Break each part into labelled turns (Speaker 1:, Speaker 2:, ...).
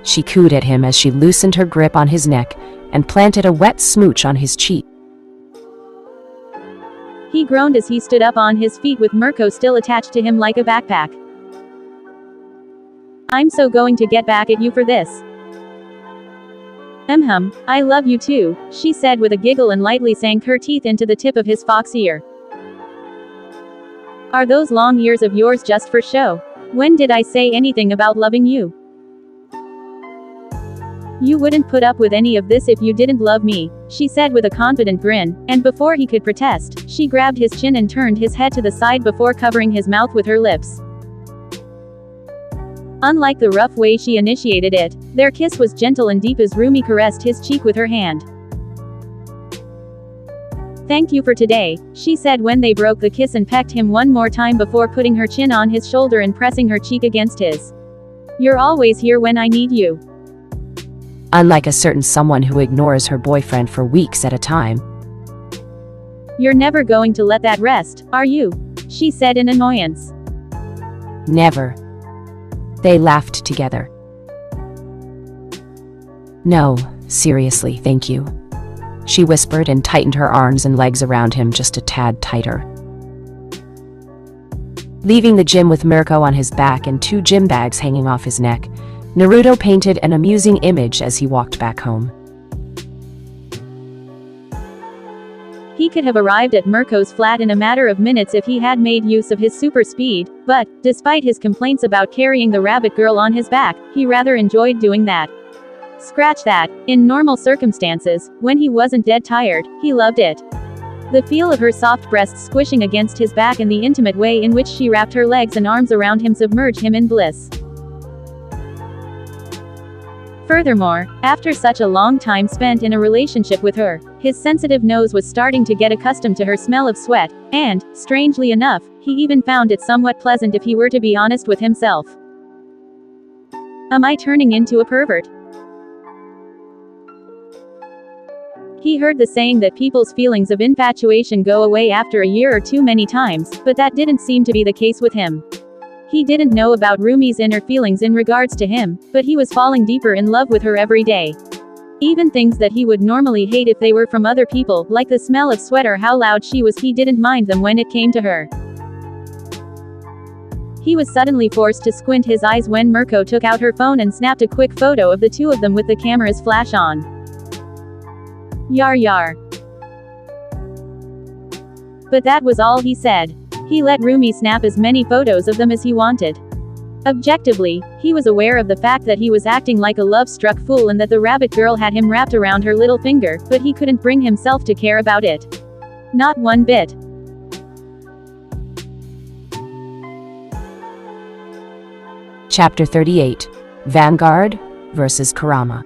Speaker 1: She cooed at him as she loosened her grip on his neck and planted a wet smooch on his cheek.
Speaker 2: He groaned as he stood up on his feet with Mirko still attached to him like a backpack. I'm so going to get back at you for this. I love you too, she said with a giggle and lightly sank her teeth into the tip of his fox ear. Are those long ears of yours just for show? When did I say anything about loving you? You wouldn't put up with any of this if you didn't love me, she said with a confident grin, and before he could protest, she grabbed his chin and turned his head to the side before covering his mouth with her lips. Unlike the rough way she initiated it, their kiss was gentle and deep as Rumi caressed his cheek with her hand. Thank you for today, she said when they broke the kiss and pecked him one more time before putting her chin on his shoulder and pressing her cheek against his. You're always here when I need you.
Speaker 1: Unlike a certain someone who ignores her boyfriend for weeks at a time.
Speaker 2: You're never going to let that rest, are you? She said in annoyance.
Speaker 1: Never. They laughed together. No, seriously, thank you. She whispered and tightened her arms and legs around him just a tad tighter. Leaving the gym with Mirko on his back and 2 gym bags hanging off his neck, Naruto painted an amusing image as he walked back home.
Speaker 2: He could have arrived at Mirko's flat in a matter of minutes if he had made use of his super speed, but, despite his complaints about carrying the rabbit girl on his back, he rather enjoyed doing that. Scratch that, in normal circumstances, when he wasn't dead tired, he loved it. The feel of her soft breasts squishing against his back and the intimate way in which she wrapped her legs and arms around him submerged him in bliss. Furthermore, after such a long time spent in a relationship with her, his sensitive nose was starting to get accustomed to her smell of sweat, and, strangely enough, he even found it somewhat pleasant if he were to be honest with himself. Am I turning into a pervert? He heard the saying that people's feelings of infatuation go away after a year or two many times, but that didn't seem to be the case with him. He didn't know about Rumi's inner feelings in regards to him, but he was falling deeper in love with her every day. Even things that he would normally hate if they were from other people, like the smell of sweat or how loud she was, he didn't mind them when it came to her. He was suddenly forced to squint his eyes when Mirko took out her phone and snapped a quick photo of the two of them with the camera's flash on. Yar yar. But that was all he said. He let Rumi snap as many photos of them as he wanted. Objectively, he was aware of the fact that he was acting like a love-struck fool and that the rabbit girl had him wrapped around her little finger, but he couldn't bring himself to care about it. Not one bit.
Speaker 1: Chapter 38. Vanguard versus Kurama.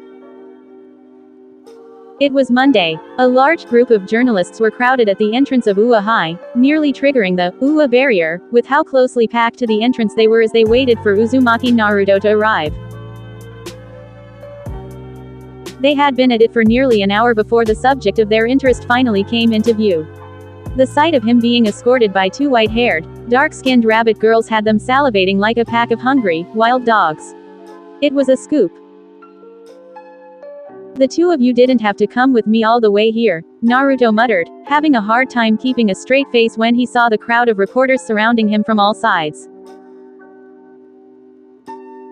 Speaker 2: It was Monday. A large group of journalists were crowded at the entrance of UA High, nearly triggering the UA barrier, with how closely packed to the entrance they were as they waited for Uzumaki Naruto to arrive. They had been at it for nearly an hour before the subject of their interest finally came into view. The sight of him being escorted by 2 white-haired, dark-skinned rabbit girls had them salivating like a pack of hungry, wild dogs. It was a scoop. The two of you didn't have to come with me all the way here, Naruto muttered, having a hard time keeping a straight face when he saw the crowd of reporters surrounding him from all sides.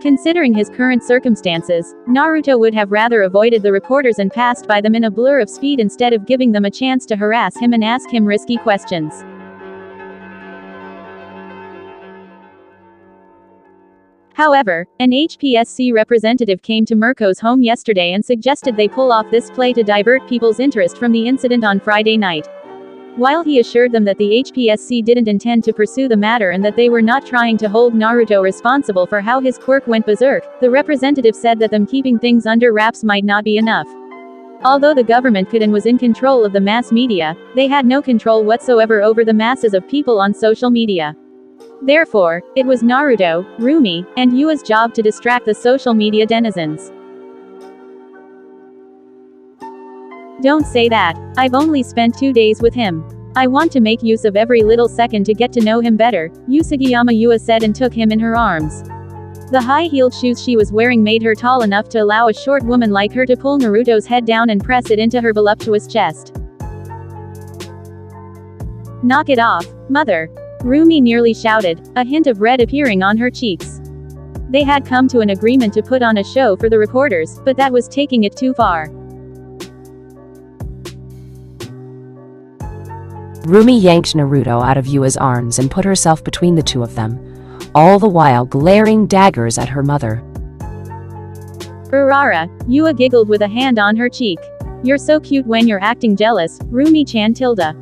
Speaker 2: Considering his current circumstances, Naruto would have rather avoided the reporters and passed by them in a blur of speed instead of giving them a chance to harass him and ask him risky questions. However, an HPSC representative came to Mirko's home yesterday and suggested they pull off this play to divert people's interest from the incident on Friday night. While he assured them that the HPSC didn't intend to pursue the matter and that they were not trying to hold Naruto responsible for how his quirk went berserk, the representative said that them keeping things under wraps might not be enough. Although the government could and was in control of the mass media, they had no control whatsoever over the masses of people on social media. Therefore, it was Naruto, Rumi, and Yua's job to distract the social media denizens. Don't say that. I've only spent 2 days with him. I want to make use of every little second to get to know him better, Usagiyama Yua said and took him in her arms. The high-heeled shoes she was wearing made her tall enough to allow a short woman like her to pull Naruto's head down and press it into her voluptuous chest. "Knock it off, mother!" Rumi nearly shouted, a hint of red appearing on her cheeks. They had come to an agreement to put on a show for the reporters, but that was taking it too far.
Speaker 1: Rumi yanked Naruto out of Yua's arms and put herself between the two of them, all the while glaring daggers at her mother.
Speaker 2: "Urara," Yua giggled with a hand on her cheek. "You're so cute when you're acting jealous, Rumi-chan tilde."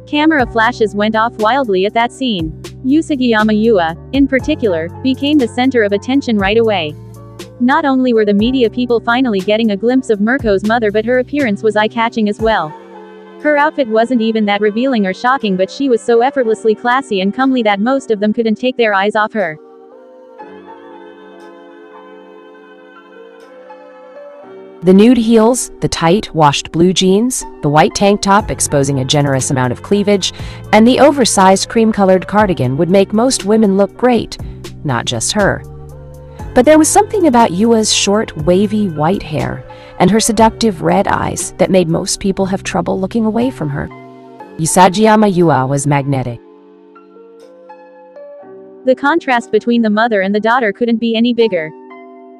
Speaker 2: Camera flashes went off wildly at that scene. Usagiyama Yua, in particular, became the center of attention right away. Not only were the media people finally getting a glimpse of Mirko's mother, but her appearance was eye-catching as well. Her outfit wasn't even that revealing or shocking, but she was so effortlessly classy and comely that most of them couldn't take their eyes off her.
Speaker 1: The nude heels, the tight, washed blue jeans, the white tank top exposing a generous amount of cleavage, and the oversized cream-colored cardigan would make most women look great, not just her. But there was something about Yua's short, wavy white hair and her seductive red eyes that made most people have trouble looking away from her. Usagiyama Yua was magnetic.
Speaker 2: The contrast between the mother and the daughter couldn't be any bigger.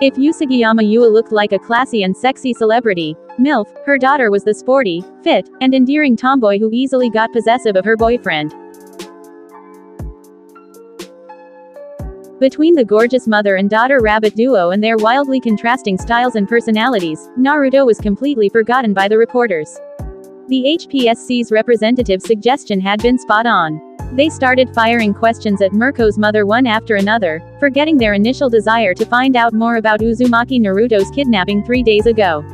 Speaker 2: If Usagiyama Yua looked like a classy and sexy celebrity, MILF, her daughter was the sporty, fit, and endearing tomboy who easily got possessive of her boyfriend. Between the gorgeous mother and daughter rabbit duo and their wildly contrasting styles and personalities, Naruto was completely forgotten by the reporters. The HPSC's representative's suggestion had been spot on. They started firing questions at Mirko's mother one after another, forgetting their initial desire to find out more about Uzumaki Naruto's kidnapping 3 days ago.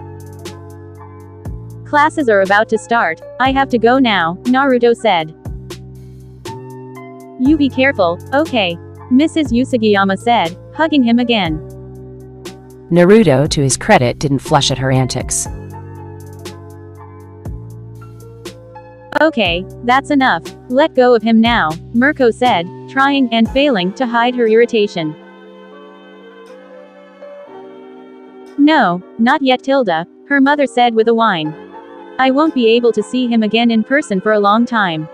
Speaker 2: "Classes are about to start. I have to go now," Naruto said. "You be careful, okay?" Mrs. Usagiyama said, hugging him again.
Speaker 1: Naruto, to his credit, didn't flush at her antics.
Speaker 2: "Okay, that's enough. Let go of him now," Mirko said, trying and failing to hide her irritation. "No, not yet tilde," her mother said with a whine. "I won't be able to see him again in person for a long time."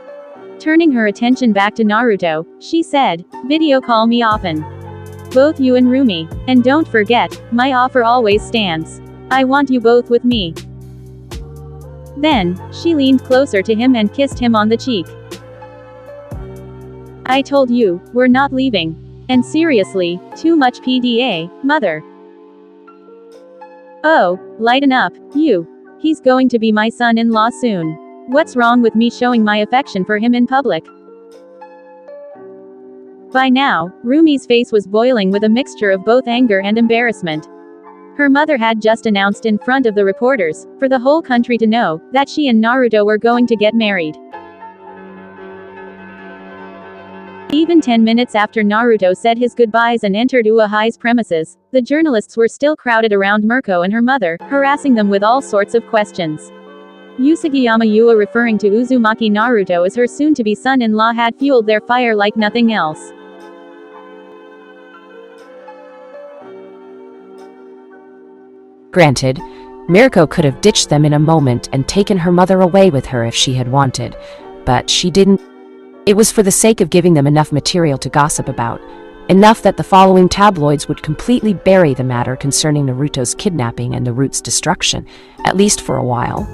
Speaker 2: Turning her attention back to Naruto, she said, "Video call me often. Both you and Rumi. And don't forget, my offer always stands. I want you both with me." Then, she leaned closer to him and kissed him on the cheek. "I told you, we're not leaving. And seriously, too much PDA, mother." "Oh, lighten up, you. He's going to be my son-in-law soon. What's wrong with me showing my affection for him in public?" By now, Rumi's face was boiling with a mixture of both anger and embarrassment. Her mother had just announced in front of the reporters, for the whole country to know, that she and Naruto were going to get married. Even 10 minutes after Naruto said his goodbyes and entered Uehai's premises, the journalists were still crowded around Mirko and her mother, harassing them with all sorts of questions. Usagiyama Yua, referring to Uzumaki Naruto as her soon-to-be son-in-law, had fueled their fire like nothing else.
Speaker 1: Granted, Mirko could have ditched them in a moment and taken her mother away with her if she had wanted, but she didn't. It was for the sake of giving them enough material to gossip about, enough that the following tabloids would completely bury the matter concerning Naruto's kidnapping and the root's destruction, at least for a while.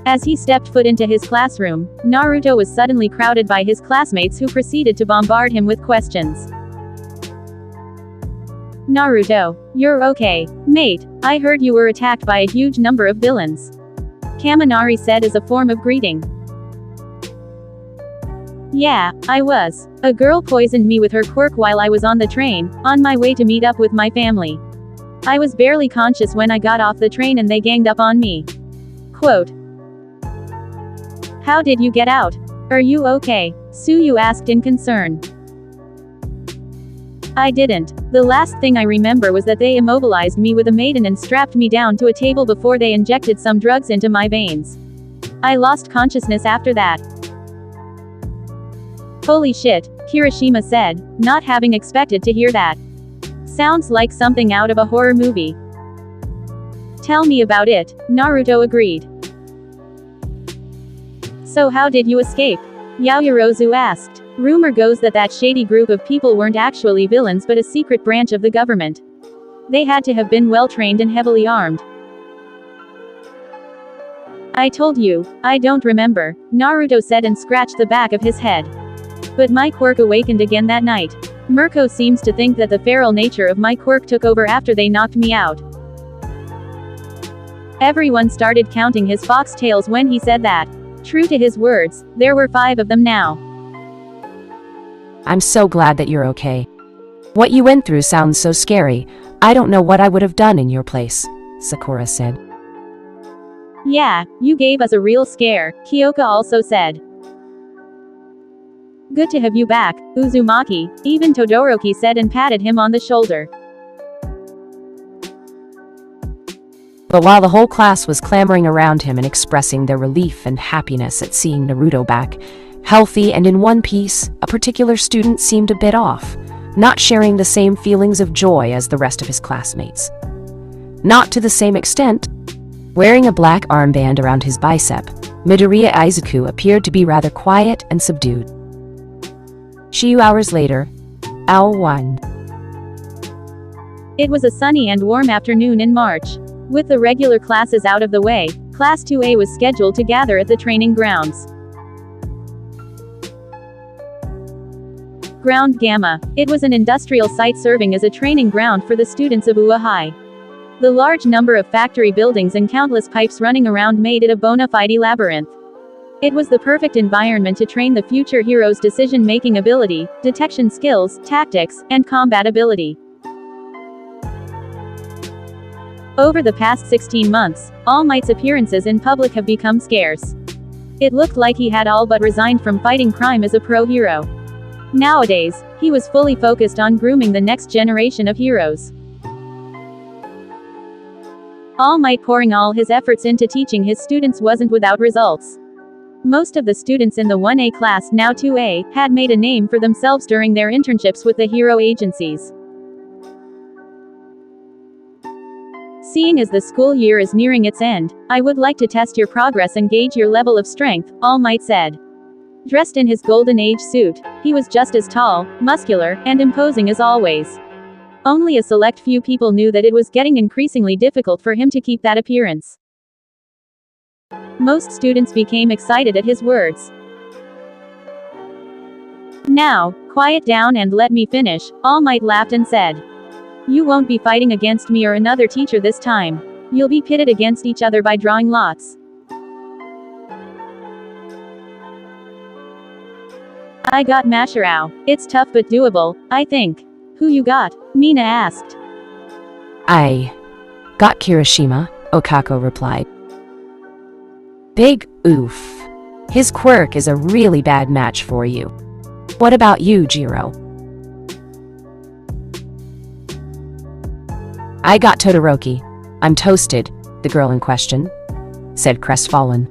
Speaker 1: As he stepped foot into his classroom, Naruto was suddenly crowded by his classmates who proceeded to bombard him with questions. "Naruto, you're okay, mate. I heard you were attacked by a huge number of villains," Kaminari said as a form of greeting. "Yeah, I was. A girl poisoned me with her quirk while I was on the train, on my way to meet up with my family. I was barely conscious when I got off the train and they ganged up on me." Quote. "How did you get out? Are you okay?" Suyu asked in concern. "I didn't. The last thing I remember was that they immobilized me with a maiden and strapped me down to a table before they injected some drugs into my veins. I lost consciousness after that."
Speaker 2: Holy shit, Kirishima said, not having expected to hear that. Sounds like something out of a horror movie. Tell me about it, Naruto agreed. So how did you escape? Yaoyorozu asked. Rumor goes that shady group of people weren't actually villains but a secret branch of the government. They had to have been well trained and heavily armed. I told you, I don't remember, Naruto said and scratched the back of his head. But my quirk awakened again that night. Mirko seems to think that the feral nature of my quirk took over after they knocked me out. Everyone started counting his foxtails when he said that. True to his words, there were 5 of them now.
Speaker 1: I'm so glad that you're okay. What you went through sounds so scary. I don't know what I would have done in your place, Sakura said.
Speaker 2: Yeah, you gave us a real scare, Kyoka also said. Good to have you back, Uzumaki, even Todoroki said and patted him on the shoulder.
Speaker 1: But while the whole class was clamoring around him and expressing their relief and happiness at seeing Naruto back, healthy and in one piece, a particular student seemed a bit off, not sharing the same feelings of joy as the rest of his classmates. Not to the same extent. Wearing a black armband around his bicep, Midoriya Izuku appeared to be rather quiet and subdued. Few hours later, Hour 1.
Speaker 2: It was a sunny and warm afternoon in March. With the regular classes out of the way, Class 2A was scheduled to gather at the training grounds. Ground Gamma. It was an industrial site serving as a training ground for the students of UA High. The large number of factory buildings and countless pipes running around made it a bona fide labyrinth. It was the perfect environment to train the future heroes' decision-making ability, detection skills, tactics, and combat ability. Over the past 16 months, All Might's appearances in public have become scarce. It looked like he had all but resigned from fighting crime as a pro hero. Nowadays, he was fully focused on grooming the next generation of heroes. All Might pouring all his efforts into teaching his students wasn't without results. Most of the students in the 1A class, now 2A, had made a name for themselves during their internships with the hero agencies. Seeing as the school year is nearing its end, I would like to test your progress and gauge your level of strength, All Might said. Dressed in his Golden Age suit, he was just as tall, muscular, and imposing as always. Only a select few people knew that it was getting increasingly difficult for him to keep that appearance. Most students became excited at his words. Now, quiet down and let me finish, All Might laughed and said. You won't be fighting against me or another teacher this time. You'll be pitted against each other by drawing lots. I got Masharao. It's tough but doable, I think. Who you got? Mina asked.
Speaker 1: I got Kirishima, Okako replied. Big oof. His quirk is a really bad match for you. What about you, Jiro? I got Todoroki. I'm toasted, the girl in question said crestfallen.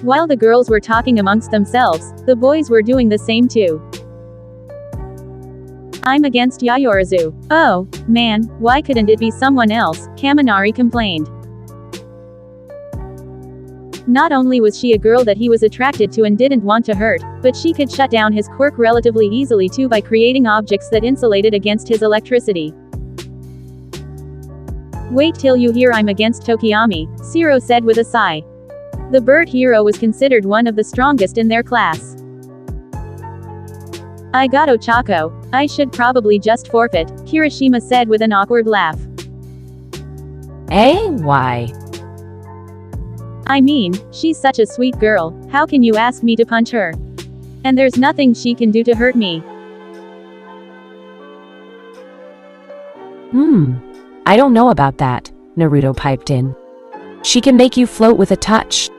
Speaker 2: While the girls were talking amongst themselves, the boys were doing the same too. I'm against Yaoyorozu. Oh, man, why couldn't it be someone else? Kaminari complained. Not only was she a girl that he was attracted to and didn't want to hurt, but she could shut down his quirk relatively easily too by creating objects that insulated against his electricity. Wait till you hear I'm against Tokiyami, Shiro said with a sigh. The bird hero was considered one of the strongest in their class. I got Ochako. I should probably just forfeit, Kirishima said with an awkward laugh.
Speaker 1: Eh? Why?
Speaker 2: I mean, she's such a sweet girl, how can you ask me to punch her? And there's nothing she can do to hurt me.
Speaker 1: I don't know about that, Naruto piped in. She can make you float with a touch.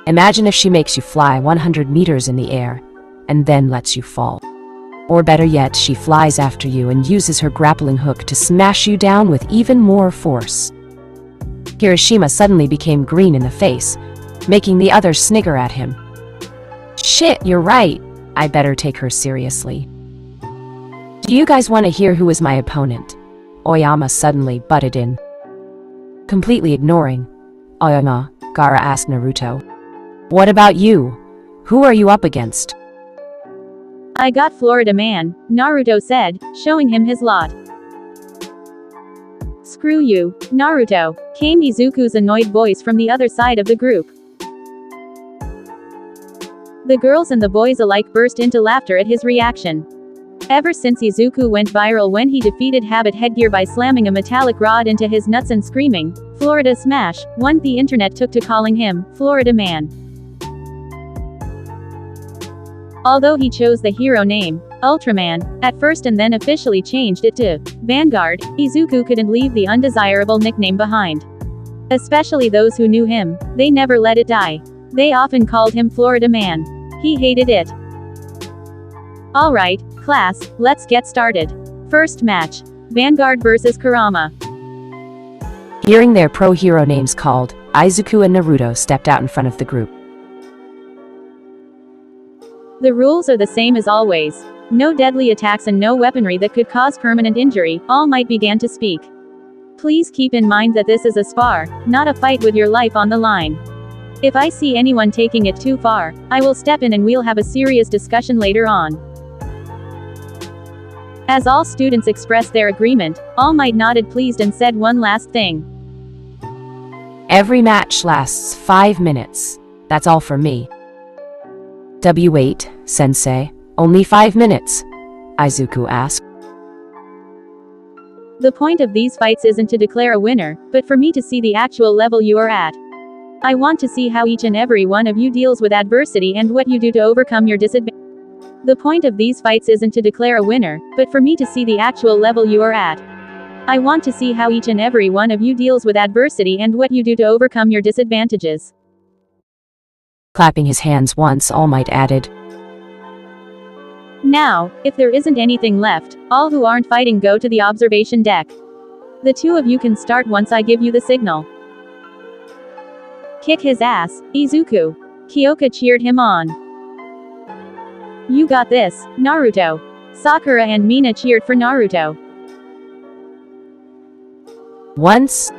Speaker 1: Imagine if she makes you fly 100 meters in the air, and then lets you fall. Or better yet, she flies after you and uses her grappling hook to smash you down with even more force. Kirishima suddenly became green in the face, making the others snigger at him. Shit, you're right. I better take her seriously. Do you guys want to hear who is my opponent? Oyama suddenly butted in. Completely ignoring Oyama, Gaara asked Naruto. What about you? Who are you up against?
Speaker 2: I got Florida Man, Naruto said, showing him his lot. Screw you, Naruto, came Izuku's annoyed voice from the other side of the group. The girls and the boys alike burst into laughter at his reaction. Ever since Izuku went viral when he defeated Habit Headgear by slamming a metallic rod into his nuts and screaming, Florida Smash, the internet took to calling him, Florida Man. Although he chose the hero name, Ultraman, at first and then officially changed it to Vanguard, Izuku couldn't leave the undesirable nickname behind. Especially those who knew him, they never let it die. They often called him Florida Man. He hated it. Alright, class, let's get started. First match. Vanguard vs Kurama.
Speaker 1: Hearing their pro-hero names called, Izuku and Naruto stepped out in front of the group.
Speaker 2: The rules are the same as always. No deadly attacks and no weaponry that could cause permanent injury. All Might began to speak. Please keep in mind that this is a spar, not a fight with your life on the line. If I see anyone taking it too far, I will step in and we'll have a serious discussion later on. As all students expressed their agreement, All Might nodded pleased and said one last thing.
Speaker 1: Every match lasts 5 minutes. That's all for me. Wait, Sensei, only 5 minutes? Izuku asked.
Speaker 2: The point of these fights isn't to declare a winner, but for me to see the actual level you are at. I want to see how each and every one of you deals with adversity and what you do to overcome your disadvantage. The point of these fights isn't to declare a winner, but for me to see the actual level you are at. I want to see how each and every one of you deals with adversity and what you do to overcome your disadvantages.
Speaker 1: Clapping his hands once, All Might added.
Speaker 2: Now, if there isn't anything left, all who aren't fighting go to the observation deck. The two of you can start once I give you the signal. Kick his ass, Izuku. Kyoka cheered him on. You got this, Naruto. Sakura and Mina cheered for Naruto.
Speaker 1: Once,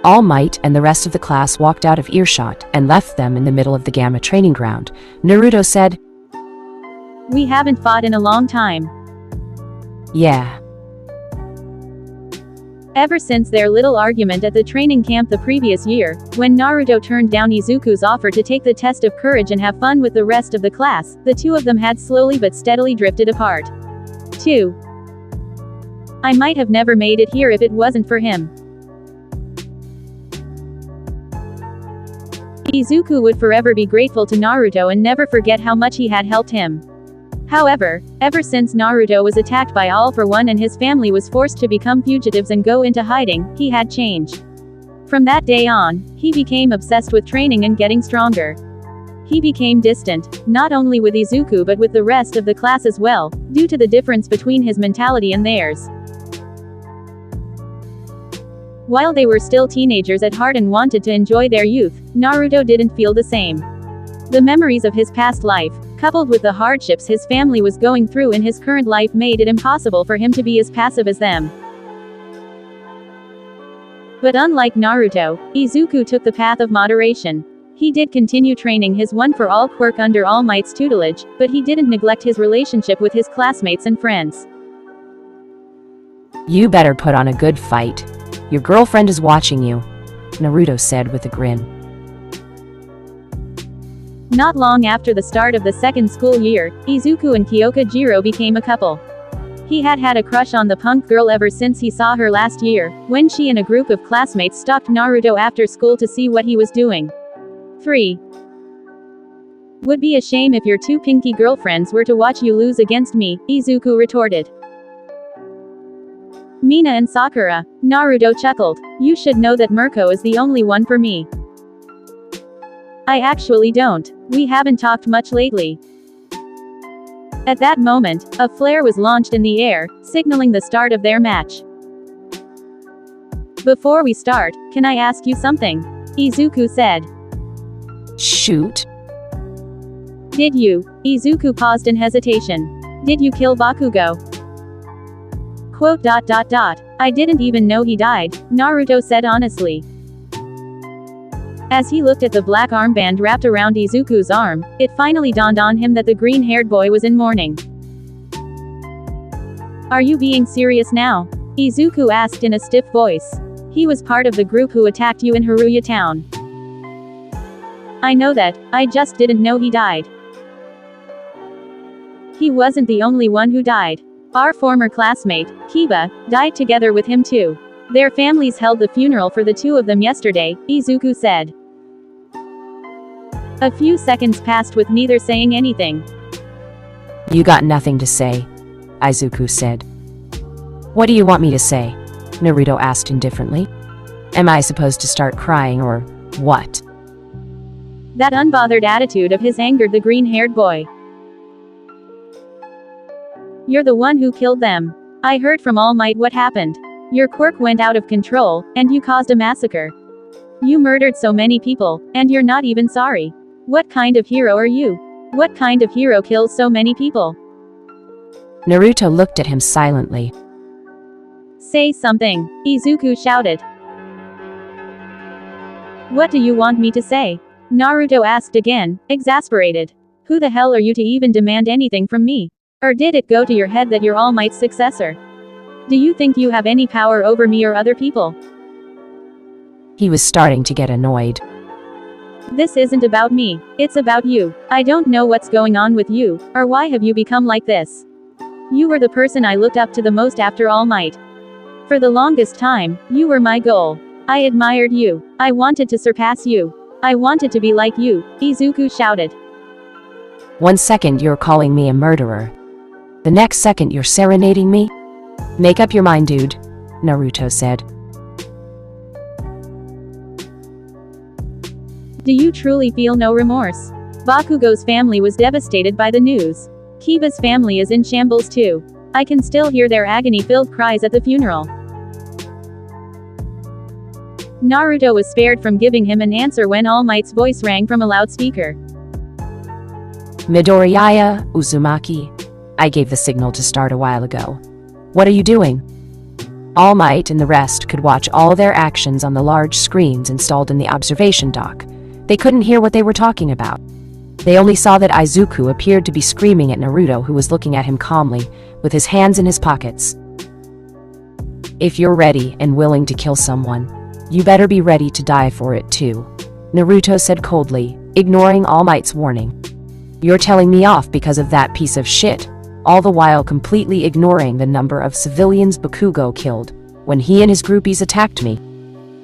Speaker 1: All Might and the rest of the class walked out of earshot and left them in the middle of the Gamma training ground. Naruto said,
Speaker 2: We haven't fought in a long time.
Speaker 1: Yeah.
Speaker 2: Ever since their little argument at the training camp the previous year, when Naruto turned down Izuku's offer to take the test of courage and have fun with the rest of the class, the two of them had slowly but steadily drifted apart. 2. I might have never made it here if it wasn't for him. Izuku would forever be grateful to Naruto and never forget how much he had helped him. However, ever since Naruto was attacked by All for One and his family was forced to become fugitives and go into hiding, he had changed. From that day on, he became obsessed with training and getting stronger. He became distant, not only with Izuku but with the rest of the class as well, due to the difference between his mentality and theirs. While they were still teenagers at heart and wanted to enjoy their youth, Naruto didn't feel the same. The memories of his past life, coupled with the hardships his family was going through in his current life, made it impossible for him to be as passive as them. But unlike Naruto, Izuku took the path of moderation. He did continue training his one-for-all quirk under All Might's tutelage, but he didn't neglect his relationship with his classmates and friends.
Speaker 1: You better put on a good fight. Your girlfriend is watching you, Naruto said with a grin.
Speaker 2: Not long after the start of the second school year, Izuku and Kyoka Jiro became a couple. He had had a crush on the punk girl ever since he saw her last year, when she and a group of classmates stalked Naruto after school to see what he was doing. 3. Would be a shame if your two pinky girlfriends were to watch you lose against me, Izuku retorted. Mina and Sakura, Naruto chuckled. You should know that Mirko is the only one for me. I actually don't. We haven't talked much lately. At that moment, a flare was launched in the air, signaling the start of their match. Before we start, can I ask you something? Izuku said.
Speaker 1: Shoot.
Speaker 2: Did you? Izuku paused in hesitation. Did you kill Bakugo? Quote. I didn't even know he died, Naruto said honestly. As he looked at the black armband wrapped around Izuku's arm, it finally dawned on him that the green-haired boy was in mourning. Are you being serious now? Izuku asked in a stiff voice. He was part of the group who attacked you in Haruya town. I know that, I just didn't know he died. He wasn't the only one who died. Our former classmate, Kiba, died together with him too. Their families held the funeral for the two of them yesterday, Izuku said. A few seconds passed with neither saying anything.
Speaker 1: You got nothing to say, Izuku said. What do you want me to say? Naruto asked indifferently. Am I supposed to start crying or what?
Speaker 2: That unbothered attitude of his angered the green-haired boy. You're the one who killed them. I heard from All Might what happened. Your quirk went out of control, and you caused a massacre. You murdered so many people, and you're not even sorry. What kind of hero are you? What kind of hero kills so many people?
Speaker 1: Naruto looked at him silently.
Speaker 2: Say something, Izuku shouted. What do you want me to say? Naruto asked again, exasperated. Who the hell are you to even demand anything from me? Or did it go to your head that you're All Might's successor? Do you think you have any power over me or other people?
Speaker 1: He was starting to get annoyed.
Speaker 2: This isn't about me, it's about you. I don't know what's going on with you, or why have you become like this. You were the person I looked up to the most after All Might. For the longest time, you were my goal. I admired you. I wanted to surpass you. I wanted to be like you, Izuku shouted.
Speaker 1: 1 second you're calling me a murderer. The next second you're serenading me? Make up your mind, dude, Naruto said.
Speaker 2: Do you truly feel no remorse? Bakugo's family was devastated by the news. Kiba's family is in shambles too. I can still hear their agony-filled cries at the funeral. Naruto was spared from giving him an answer when All Might's voice rang from a loudspeaker.
Speaker 1: Midoriyaya, Uzumaki. I gave the signal to start a while ago. What are you doing? All Might and the rest could watch all their actions on the large screens installed in the observation dock. They couldn't hear what they were talking about. They only saw that Izuku appeared to be screaming at Naruto, who was looking at him calmly, with his hands in his pockets. If you're ready and willing to kill someone, you better be ready to die for it too, Naruto said coldly, ignoring All Might's warning. You're telling me off because of that piece of shit, all the while completely ignoring the number of civilians Bakugo killed when he and his groupies attacked me.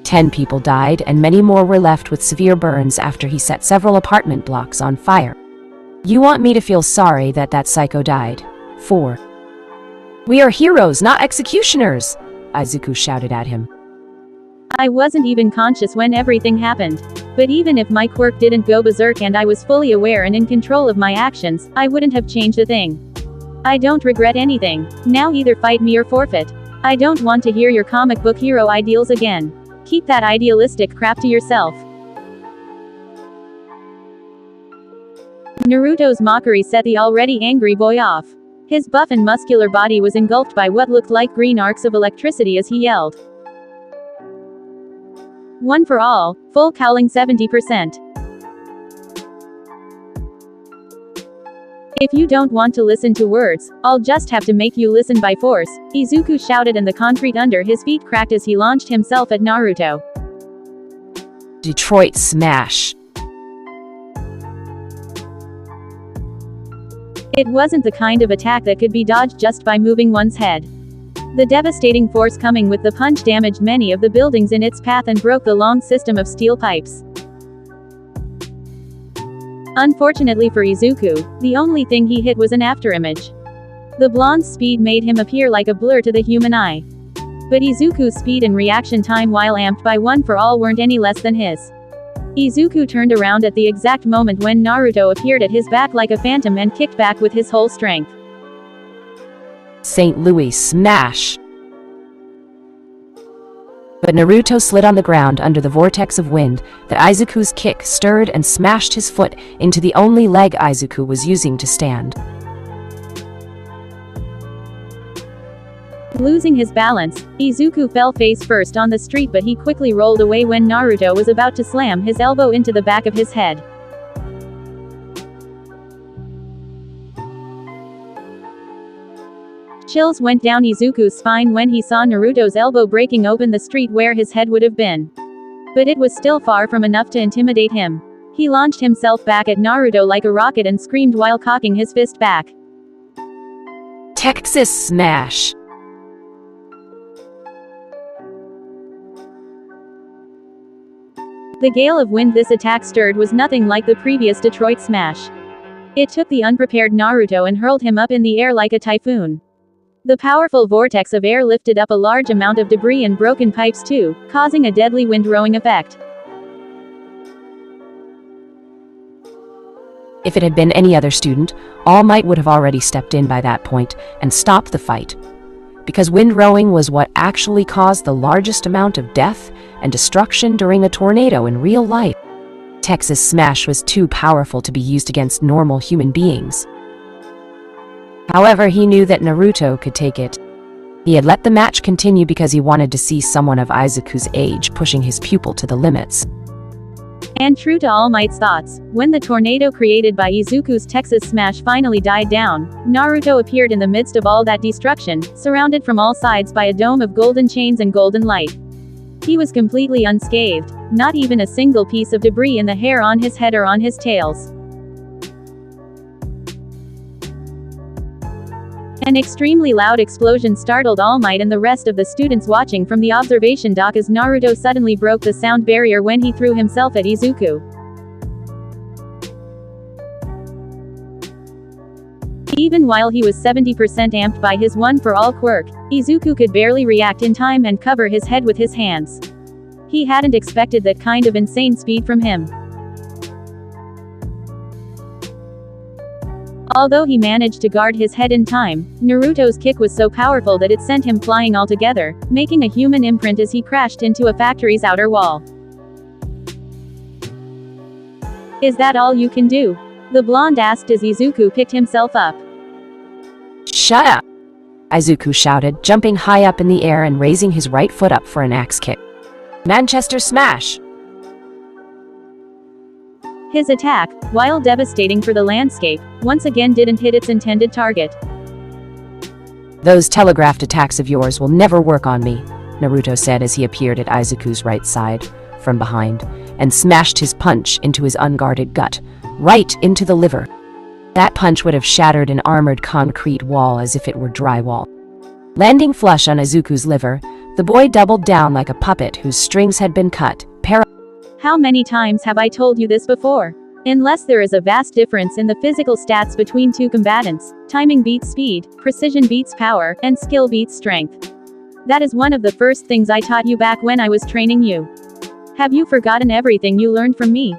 Speaker 1: 10 people died and many more were left with severe burns after he set several apartment blocks on fire. You want me to feel sorry that that psycho died? 4. We are heroes, not executioners, Izuku shouted at him.
Speaker 2: I wasn't even conscious when everything happened. But even if my quirk didn't go berserk and I was fully aware and in control of my actions, I wouldn't have changed a thing. I don't regret anything. Now either fight me or forfeit. I don't want to hear your comic book hero ideals again. Keep that idealistic crap to yourself. Naruto's mockery set the already angry boy off. His buff and muscular body was engulfed by what looked like green arcs of electricity as he yelled. One for all, full cowling 70%. If you don't want to listen to words, I'll just have to make you listen by force, Izuku shouted, and the concrete under his feet cracked as he launched himself at Naruto.
Speaker 1: Detroit Smash.
Speaker 2: It wasn't the kind of attack that could be dodged just by moving one's head. The devastating force coming with the punch damaged many of the buildings in its path and broke the long system of steel pipes. Unfortunately for Izuku, the only thing he hit was an afterimage. The blonde's speed made him appear like a blur to the human eye. But Izuku's speed and reaction time, while amped by one for all, weren't any less than his. Izuku turned around at the exact moment when Naruto appeared at his back like a phantom and kicked back with his whole strength.
Speaker 1: St. Louis Smash. But Naruto slid on the ground under the vortex of wind that Izuku's kick stirred and smashed his foot into the only leg Izuku was using to stand.
Speaker 2: Losing his balance, Izuku fell face first on the street, but he quickly rolled away when Naruto was about to slam his elbow into the back of his head. Chills went down Izuku's spine when he saw Naruto's elbow breaking open the street where his head would have been. But it was still far from enough to intimidate him. He launched himself back at Naruto like a rocket and screamed while cocking his fist back.
Speaker 1: Texas Smash!
Speaker 2: The gale of wind this attack stirred was nothing like the previous Detroit Smash. It took the unprepared Naruto and hurled him up in the air like a typhoon. The powerful vortex of air lifted up a large amount of debris and broken pipes too, causing a deadly wind-rowing effect.
Speaker 1: If it had been any other student, All Might would have already stepped in by that point and stopped the fight. Because wind-rowing was what actually caused the largest amount of death and destruction during a tornado in real life. Texas Smash was too powerful to be used against normal human beings. However, he knew that Naruto could take it. He had let the match continue because he wanted to see someone of Izuku's age pushing his pupil to the limits.
Speaker 2: And true to All Might's thoughts, when the tornado created by Izuku's Texas Smash finally died down, Naruto appeared in the midst of all that destruction, surrounded from all sides by a dome of golden chains and golden light. He was completely unscathed, not even a single piece of debris in the hair on his head or on his tails. An extremely loud explosion startled All Might and the rest of the students watching from the observation dock as Naruto suddenly broke the sound barrier when he threw himself at Izuku. Even while he was 70% amped by his one-for-all quirk, Izuku could barely react in time and cover his head with his hands. He hadn't expected that kind of insane speed from him. Although he managed to guard his head in time, Naruto's kick was so powerful that it sent him flying altogether, making a human imprint as he crashed into a factory's outer wall. Is that all you can do? The blonde asked as Izuku picked himself up.
Speaker 1: Shut up! Izuku shouted, jumping high up in the air and raising his right foot up for an axe kick. Manchester Smash!
Speaker 2: His attack, while devastating for the landscape, once again didn't hit its intended target.
Speaker 1: Those telegraphed attacks of yours will never work on me, Naruto said as he appeared at Izuku's right side, from behind, and smashed his punch into his unguarded gut, right into the liver. That punch would have shattered an armored concrete wall as if it were drywall. Landing flush on Izuku's liver, the boy doubled down like a puppet whose strings had been cut,
Speaker 2: How many times have I told you this before? Unless there is a vast difference in the physical stats between two combatants, timing beats speed, precision beats power, and skill beats strength. That is one of the first things I taught you back when I was training you. Have you forgotten everything you learned from me?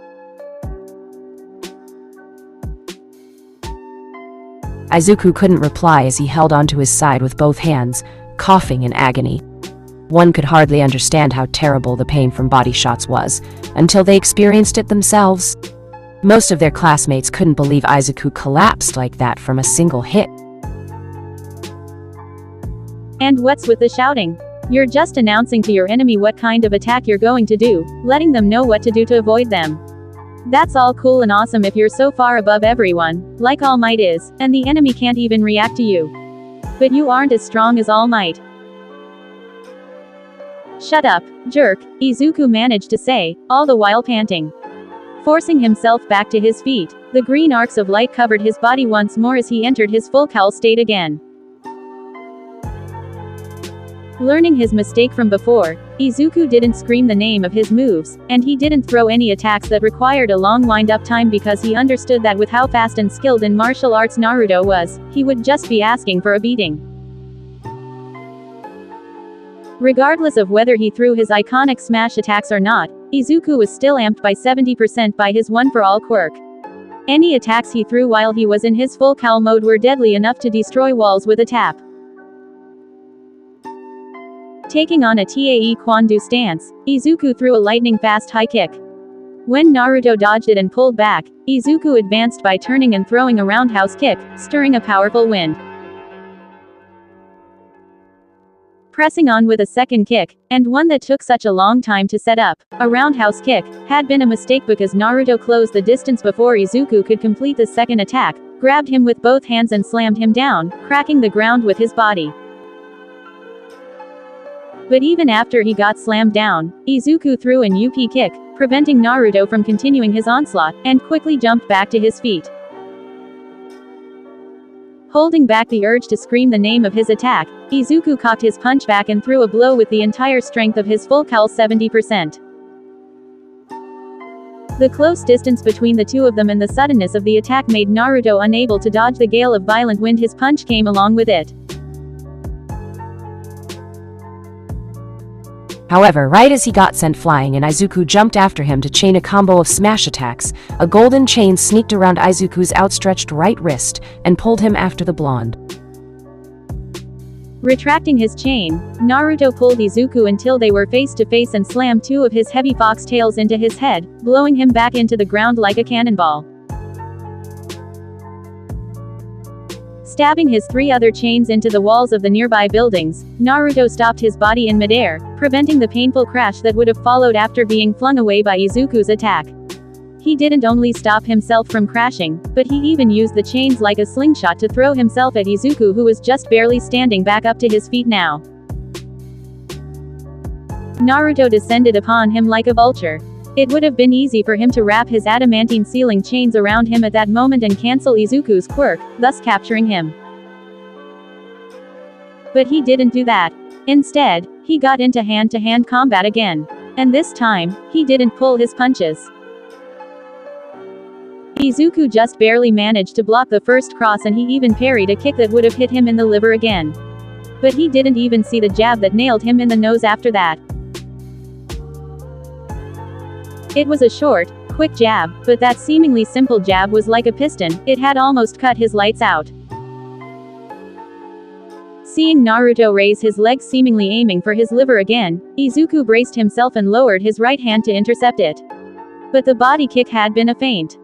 Speaker 1: Izuku couldn't reply as he held onto his side with both hands, coughing in agony. One could hardly understand how terrible the pain from body shots was, until they experienced it themselves. Most of their classmates couldn't believe Izuku collapsed like that from a single hit.
Speaker 2: And what's with the shouting? You're just announcing to your enemy what kind of attack you're going to do, letting them know what to do to avoid them. That's all cool and awesome if you're so far above everyone, like All Might is, and the enemy can't even react to you. But you aren't as strong as All Might. Shut up, jerk, Izuku managed to say, all the while panting. Forcing himself back to his feet, the green arcs of light covered his body once more as he entered his full cowl state again. Learning his mistake from before, Izuku didn't scream the name of his moves, and he didn't throw any attacks that required a long wind-up time because he understood that with how fast and skilled in martial arts Naruto was, he would just be asking for a beating. Regardless of whether he threw his iconic smash attacks or not, Izuku was still amped by 70% by his one-for-all quirk. Any attacks he threw while he was in his full cowl mode were deadly enough to destroy walls with a tap. Taking on a Tae Kwon Do stance, Izuku threw a lightning-fast high kick. When Naruto dodged it and pulled back, Izuku advanced by turning and throwing a roundhouse kick, stirring a powerful wind. Pressing on with a second kick, and one that took such a long time to set up, a roundhouse kick, had been a mistake because Naruto closed the distance before Izuku could complete the second attack, grabbed him with both hands and slammed him down, cracking the ground with his body. But even after he got slammed down, Izuku threw an UP kick, preventing Naruto from continuing his onslaught, and quickly jumped back to his feet. Holding back the urge to scream the name of his attack, Izuku cocked his punch back and threw a blow with the entire strength of his full Cal 70%. The close distance between the two of them and the suddenness of the attack made Naruto unable to dodge the gale of violent wind his punch came along with it.
Speaker 1: However, right as he got sent flying and Izuku jumped after him to chain a combo of smash attacks, a golden chain sneaked around Izuku's outstretched right wrist and pulled him after the blonde.
Speaker 2: Retracting his chain, Naruto pulled Izuku until they were face to face and slammed two of his heavy fox tails into his head, blowing him back into the ground like a cannonball. Stabbing his three other chains into the walls of the nearby buildings, Naruto stopped his body in midair, preventing the painful crash that would have followed after being flung away by Izuku's attack. He didn't only stop himself from crashing, but he even used the chains like a slingshot to throw himself at Izuku, who was just barely standing back up to his feet now. Naruto descended upon him like a vulture. It would have been easy for him to wrap his adamantine ceiling chains around him at that moment and cancel Izuku's quirk, thus capturing him. But he didn't do that. Instead, he got into hand-to-hand combat again. And this time, he didn't pull his punches. Izuku just barely managed to block the first cross, and he even parried a kick that would have hit him in the liver again. But he didn't even see the jab that nailed him in the nose after that. It was a short, quick jab, but that seemingly simple jab was like a piston, it had almost cut his lights out. Seeing Naruto raise his legs seemingly aiming for his liver again, Izuku braced himself and lowered his right hand to intercept it. But the body kick had been a feint.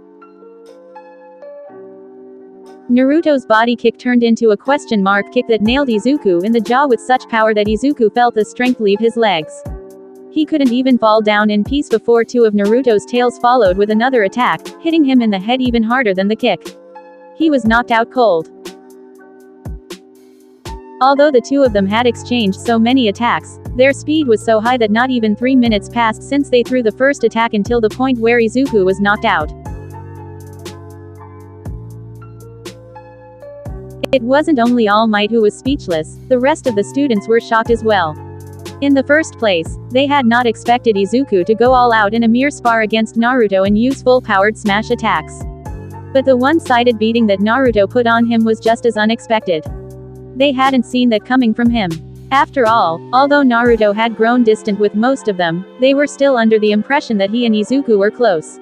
Speaker 2: Naruto's body kick turned into a question mark kick that nailed Izuku in the jaw with such power that Izuku felt the strength leave his legs. He couldn't even fall down in peace before two of Naruto's tails followed with another attack, hitting him in the head even harder than the kick. He was knocked out cold. Although the two of them had exchanged so many attacks, their speed was so high that not even 3 minutes passed since they threw the first attack until the point where Izuku was knocked out. It wasn't only All Might who was speechless, the rest of the students were shocked as well. In the first place, they had not expected Izuku to go all out in a mere spar against Naruto and use full-powered smash attacks. But the one-sided beating that Naruto put on him was just as unexpected. They hadn't seen that coming from him. After all, although Naruto had grown distant with most of them, they were still under the impression that he and Izuku were close.